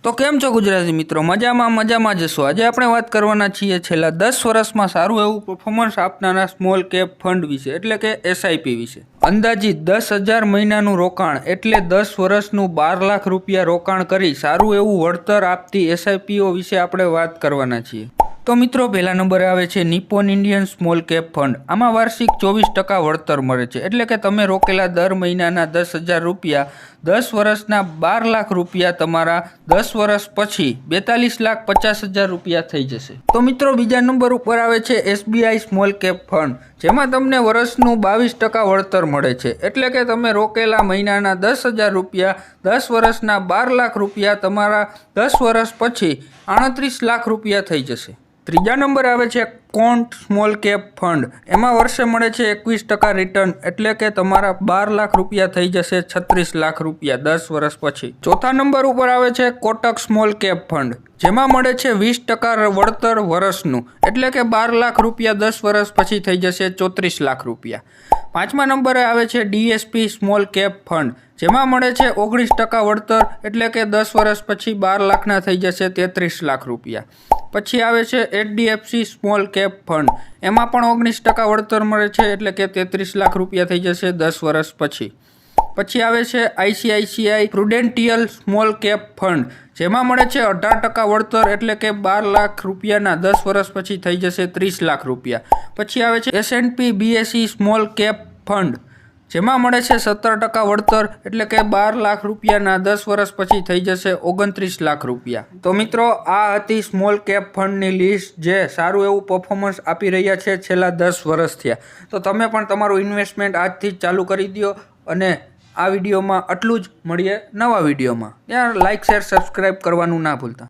તો કેમ છો ગુજરાતી મિત્રો? મજામાં જશો। આજે આપણે વાત કરવાના છીએ છેલ્લા 10 વર્ષમાં સારું એવું પરફોર્મન્સ આપનારા સ્મોલ કેપ ફંડ વિશે, એટલે કે એસઆઈપી વિશે। અંદાજિત 10,000 મહિનાનું રોકાણ એટલે 10 વર્ષનું 12 લાખ રૂપિયા રોકાણ કરી સારું એવું વળતર આપતી એસઆઈપીઓ વિશે આપણે વાત કરવાના છીએ। તો મિત્રો, પહેલા નંબરે આવે છે Nippon Indian small cap fund. આમાં વાર્ષિક 24% વળતર મળે છે, એટલે કે તમે રોકેલા દર મહિનાના 10,000 રૂપિયા 10 વર્ષના 12 લાખ રૂપિયા તમારા 10 વર્ષ પછી 42,50,000 રૂપિયા થઈ જશે। તો મિત્રો, બીજા નંબર ઉપર આવે છે એસબીઆઈ સ્મોલ કેપ ફંડ, જેમાં તમને વર્ષનું 22% વળતર મળે છે, એટલે કે તમે રોકેલા મહિનાના 10,000 રૂપિયા 10 વર્ષના 12 લાખ રૂપિયા તમારા 10 વર્ષ પછી 38 લાખ રૂપિયા થઈ જશે। ત્રીજા નંબર આવે છે કોન્ટ સ્મોલ કેપ ફંડ। એમાં વર્ષે મળે છે 21% રિટર્ન, એટલે કે તમારા 12 લાખ રૂપિયા થઈ જશે 36 લાખ રૂપિયા 10 વર્ષ પછી। ચોથા નંબર ઉપર આવે છે કોટક સ્મોલ કેપ ફંડ, જેમાં મળે છે 20% વળતર વર્ષનું, એટલે કે 12 લાખ રૂપિયા 10 વર્ષ પછી થઈ જશે 34 લાખ રૂપિયા। પાંચમા નંબરે આવે છે ડીએસપી સ્મોલ કેપ ફંડ, જેમાં મળે છે 19% વળતર, એટલે કે 10 વર્ષ પછી 12 લાખના થઈ જશે 33 લાખ રૂપિયા। પછી આવે છે એચડીએફસી સ્મોલ કેપ ફંડ, એમાં પણ 19% વળતર મળે છે, એટલે કે 33 લાખ રૂપિયા થઈ જશે 10 વર્ષ પછી। પછી આવે છે ICICI Prudential small cap fund, જેમાં મળે છે 18% વળતર, એટલે કે 12 લાખ રૂપિયાના 10 વર્ષ પછી થઈ જશે 30 લાખ રૂપિયા। પછી આવે છે SNP BSE small cap fund, જેમાં મળે છે 17% વળતર, એટલે કે 12 લાખ રૂપિયાના 10 વર્ષ પછી થઈ જશે 29 લાખ રૂપિયા। તો મિત્રો, આ હતી સ્મોલ કેપ ફંડની લિસ્ટ, જે સારું એવું પરફોર્મન્સ આપી રહ્યા છે છેલ્લા 10 વર્ષ થયા। તો તમે પણ તમારું ઇન્વેસ્ટમેન્ટ આજથી જ ચાલુ કરી દો, અને આ વિડીયોમાં આટલું જ। મળીએ નવા વિડીયોમાં। ત્યાં લાઇક, શેર, સબસ્ક્રાઈબ કરવાનું ના ભૂલતા।